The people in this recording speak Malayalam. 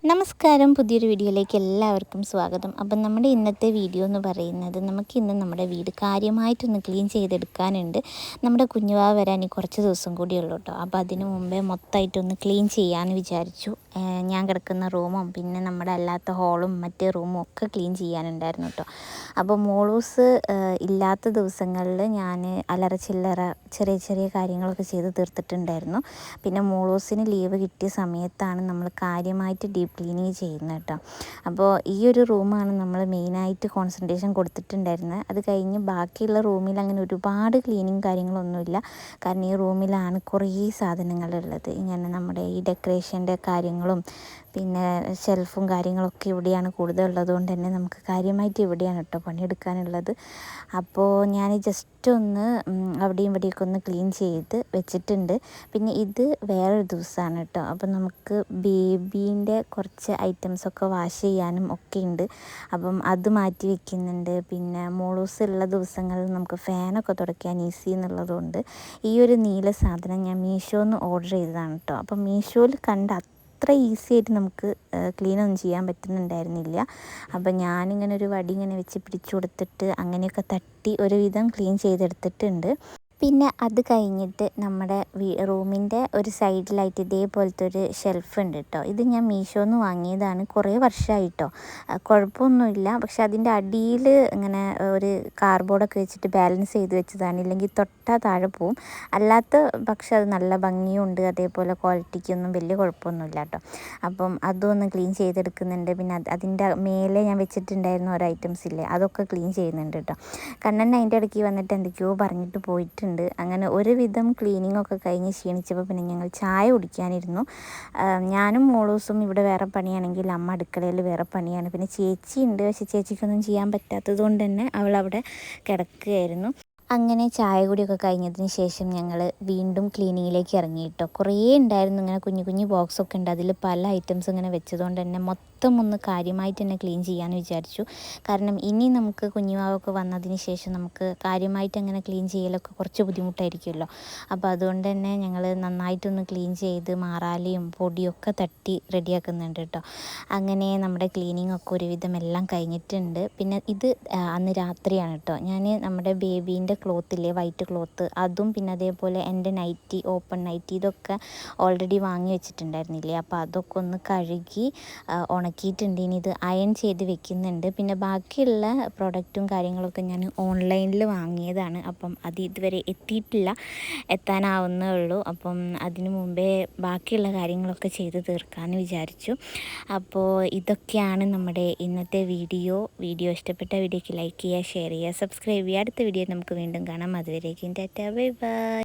നമസ്കാരം, പുതിയൊരു വീഡിയോയിലേക്ക് എല്ലാവർക്കും സ്വാഗതം. അപ്പം നമ്മുടെ ഇന്നത്തെ വീഡിയോ എന്ന് പറയുന്നത് നമുക്കിന്ന് നമ്മുടെ വീട് കാര്യമായിട്ടൊന്ന് ക്ലീൻ ചെയ്തെടുക്കാനുണ്ട്. നമ്മുടെ കുഞ്ഞുവാവ വരാൻ ഈ കുറച്ച് ദിവസം കൂടിയുള്ളൂ കേട്ടോ. അപ്പോൾ അതിന് മുമ്പേ മൊത്തമായിട്ടൊന്ന് ക്ലീൻ ചെയ്യാമെന്ന് വിചാരിച്ചു. ഞാൻ കിടക്കുന്ന റൂമും പിന്നെ നമ്മുടെ അല്ലാത്ത ഹോളും മറ്റേ റൂമും ഒക്കെ ക്ലീൻ ചെയ്യാനുണ്ടായിരുന്നു കേട്ടോ. അപ്പോൾ മോളൂസ് ഇല്ലാത്ത ദിവസങ്ങളിൽ ഞാൻ അലറ ചില്ലറ ചെറിയ ചെറിയ കാര്യങ്ങളൊക്കെ ചെയ്ത് തീർത്തിട്ടുണ്ടായിരുന്നു. പിന്നെ മോളൂസിന് ലീവ് കിട്ടിയ സമയത്താണ് നമ്മൾ കാര്യമായിട്ട് ഡീപ്പ് ക്ലീനിങ് ചെയ്യുന്നത് കേട്ടോ. അപ്പോൾ ഈ ഒരു റൂമാണ് നമ്മൾ മെയിനായിട്ട് കോൺസെൻട്രേഷൻ കൊടുത്തിട്ടുണ്ടായിരുന്നത്. അത് കഴിഞ്ഞ് ബാക്കിയുള്ള റൂമിൽ അങ്ങനെ ഒരുപാട് ക്ലീനിങ് കാര്യങ്ങളൊന്നുമില്ല. കാരണം ഈ റൂമിലാണ് കുറേ സാധനങ്ങളുള്ളത്. ഇങ്ങനെ നമ്മുടെ ഈ ഡെക്കറേഷൻ്റെ കാര്യങ്ങളും പിന്നെ ഷെൽഫും കാര്യങ്ങളൊക്കെ ഇവിടെയാണ് കൂടുതലുള്ളത് കൊണ്ട് തന്നെ നമുക്ക് കാര്യമായിട്ട് ഇവിടെയാണ് കേട്ടോ പണിയെടുക്കാനുള്ളത്. അപ്പോൾ ഞാൻ ജസ്റ്റ് ഒന്ന് അവിടെയും ഇവിടെയൊക്കെ ഒന്ന് ക്ലീൻ ചെയ്ത് വെച്ചിട്ടുണ്ട്. പിന്നെ ഇത് വേറൊരു ദിവസമാണ് കേട്ടോ. അപ്പോൾ നമുക്ക് ബേബീൻ്റെ കുറച്ച് ഐറ്റംസൊക്കെ വാഷ് ചെയ്യാനും ഒക്കെ ഉണ്ട്. അപ്പം അത് മാറ്റി വയ്ക്കുന്നുണ്ട്. പിന്നെ മോളൂസ് ഉള്ള ദിവസങ്ങളിൽ നമുക്ക് ഫാനൊക്കെ തുടയ്ക്കാൻ ഈസി എന്നുള്ളതുകൊണ്ട് ഈ ഒരു നീല സാധനം ഞാൻ മീഷോന്ന് ഓർഡർ ചെയ്തതാണ് കേട്ടോ. അപ്പം മീഷോയിൽ കണ്ട അത്ര ഈസി ആയിട്ട് നമുക്ക് ക്ലീനൊന്നും ചെയ്യാൻ പറ്റുന്നുണ്ടായിരുന്നില്ല. അപ്പം ഞാനിങ്ങനെ ഒരു വടി ഇങ്ങനെ വെച്ച് പിടിച്ചു കൊടുത്തിട്ട് അങ്ങനെയൊക്കെ തട്ടി ഒരുവിധം ക്ലീൻ ചെയ്തെടുത്തിട്ടുണ്ട്. പിന്നെ അത് കഴിഞ്ഞിട്ട് നമ്മുടെ റൂമിൻ്റെ ഒരു സൈഡിലായിട്ട് ഇതേപോലത്തെ ഒരു ഷെൽഫ് ഉണ്ട് കേട്ടോ. ഇത് ഞാൻ മീഷോന്ന് വാങ്ങിയതാണ്. കുറേ വർഷമായിട്ടോ, കുഴപ്പമൊന്നുമില്ല. പക്ഷെ അതിൻ്റെ അടിയിൽ ഇങ്ങനെ ഒരു കാർഡ്ബോർഡൊക്കെ വെച്ചിട്ട് ബാലൻസ് ചെയ്ത് വെച്ചതാണ്. ഇല്ലെങ്കിൽ തൊട്ടാൽ താഴെ പോവും. അല്ലാത്ത പക്ഷെ അത് നല്ല ഭംഗിയുണ്ട്. അതേപോലെ ക്വാളിറ്റിക്കൊന്നും വലിയ കുഴപ്പമൊന്നുമില്ല കേട്ടോ. അപ്പം അതും ഒന്ന് ക്ലീൻ ചെയ്തെടുക്കുന്നുണ്ട്. പിന്നെ അതിൻ്റെ മേലെ ഞാൻ വെച്ചിട്ടുണ്ടായിരുന്ന ഓരോ ഐറ്റംസ് ഇല്ലേ, അതൊക്കെ ക്ലീൻ ചെയ്യുന്നുണ്ട് കേട്ടോ. കണ്ണൻ അതിൻ്റെ ഇടയ്ക്ക് വന്നിട്ട് എന്തൊക്കെയോ പറഞ്ഞിട്ട് പോയിട്ടുണ്ട്. അങ്ങനെ ഒരുവിധം ക്ലീനിങ് ഒക്കെ കഴിഞ്ഞ് ക്ഷീണിച്ചപ്പോൾ പിന്നെ ഞങ്ങൾ ചായ കുടിക്കാനിരുന്നു. ഞാനും മോളൂസും ഇവിടെ വേറെ പണിയാണെങ്കിൽ അമ്മ അടുക്കളയിൽ വേറെ പണിയാണ്. പിന്നെ ചേച്ചിയുണ്ട്, പക്ഷേ ചേച്ചിക്കൊന്നും ചെയ്യാൻ പറ്റാത്തത് കൊണ്ട് തന്നെ അവളവിടെ കിടക്കുകയായിരുന്നു. അങ്ങനെ ചായ കൂടിയൊക്കെ കഴിഞ്ഞതിന് ശേഷം ഞങ്ങൾ വീണ്ടും ക്ലീനിങ്ങിലേക്ക് ഇറങ്ങി കേട്ടോ. കുറേ ഉണ്ടായിരുന്നു, ഇങ്ങനെ കുഞ്ഞു കുഞ്ഞു ബോക്സൊക്കെ ഉണ്ട്. അതിൽ പല ഐറ്റംസ് ഇങ്ങനെ വെച്ചതുകൊണ്ട് തന്നെ മൊത്തം ഒന്ന് കാര്യമായിട്ട് തന്നെ ക്ലീൻ ചെയ്യാമെന്ന് വിചാരിച്ചു. കാരണം ഇനി നമുക്ക് കുഞ്ഞുവാവൊക്കെ വന്നതിന് ശേഷം നമുക്ക് കാര്യമായിട്ട് അങ്ങനെ ക്ലീൻ ചെയ്യലൊക്കെ കുറച്ച് ബുദ്ധിമുട്ടായിരിക്കുമല്ലോ. അപ്പോൾ അതുകൊണ്ട് തന്നെ ഞങ്ങൾ നന്നായിട്ടൊന്ന് ക്ലീൻ ചെയ്ത് മാറാലിയും പൊടിയൊക്കെ തട്ടി റെഡിയാക്കുന്നുണ്ട് കേട്ടോ. അങ്ങനെ നമ്മുടെ ക്ലീനിങ് ഒക്കെ ഒരുവിധം എല്ലാം കഴിഞ്ഞിട്ടുണ്ട്. പിന്നെ ഇത് അന്ന് രാത്രിയാണ് കേട്ടോ. ഞാൻ നമ്മുടെ ബേബീൻ്റെ ക്ലോത്തില്ലേ, വൈറ്റ് ക്ലോത്ത്, അതും പിന്നെ അതേപോലെ എൻ്റെ നൈറ്റി, ഓപ്പൺ നൈറ്റി, ഇതൊക്കെ ഓൾറെഡി വാങ്ങി വെച്ചിട്ടുണ്ടായിരുന്നില്ലേ. അപ്പോൾ അതൊക്കെ ഒന്ന് കഴുകി ഉണക്കിയിട്ടുണ്ട്. ഇനി ഇത് അയൺ ചെയ്ത് വെക്കുന്നുണ്ട്. പിന്നെ ബാക്കിയുള്ള പ്രൊഡക്റ്റും കാര്യങ്ങളൊക്കെ ഞാൻ ഓൺലൈനിൽ വാങ്ങിയതാണ്. അപ്പം അത് ഇതുവരെ എത്തിയിട്ടില്ല, എത്താനാവുന്നേ ഉള്ളൂ. അപ്പം അതിനു മുമ്പേ ബാക്കിയുള്ള കാര്യങ്ങളൊക്കെ ചെയ്ത് തീർക്കാമെന്ന് വിചാരിച്ചു. അപ്പോൾ ഇതൊക്കെയാണ് നമ്മുടെ ഇന്നത്തെ വീഡിയോ. ഇഷ്ടപ്പെട്ട വീഡിയോയ്ക്ക് ലൈക്ക് ചെയ്യുക, ഷെയർ ചെയ്യുക, സബ്സ്ക്രൈബ് ചെയ്യുക. അടുത്ത വീഡിയോ നമുക്ക് വീണ്ടും കാണാം. അതുവരേക്കും ടാറ്റാ, ബൈ ബൈ.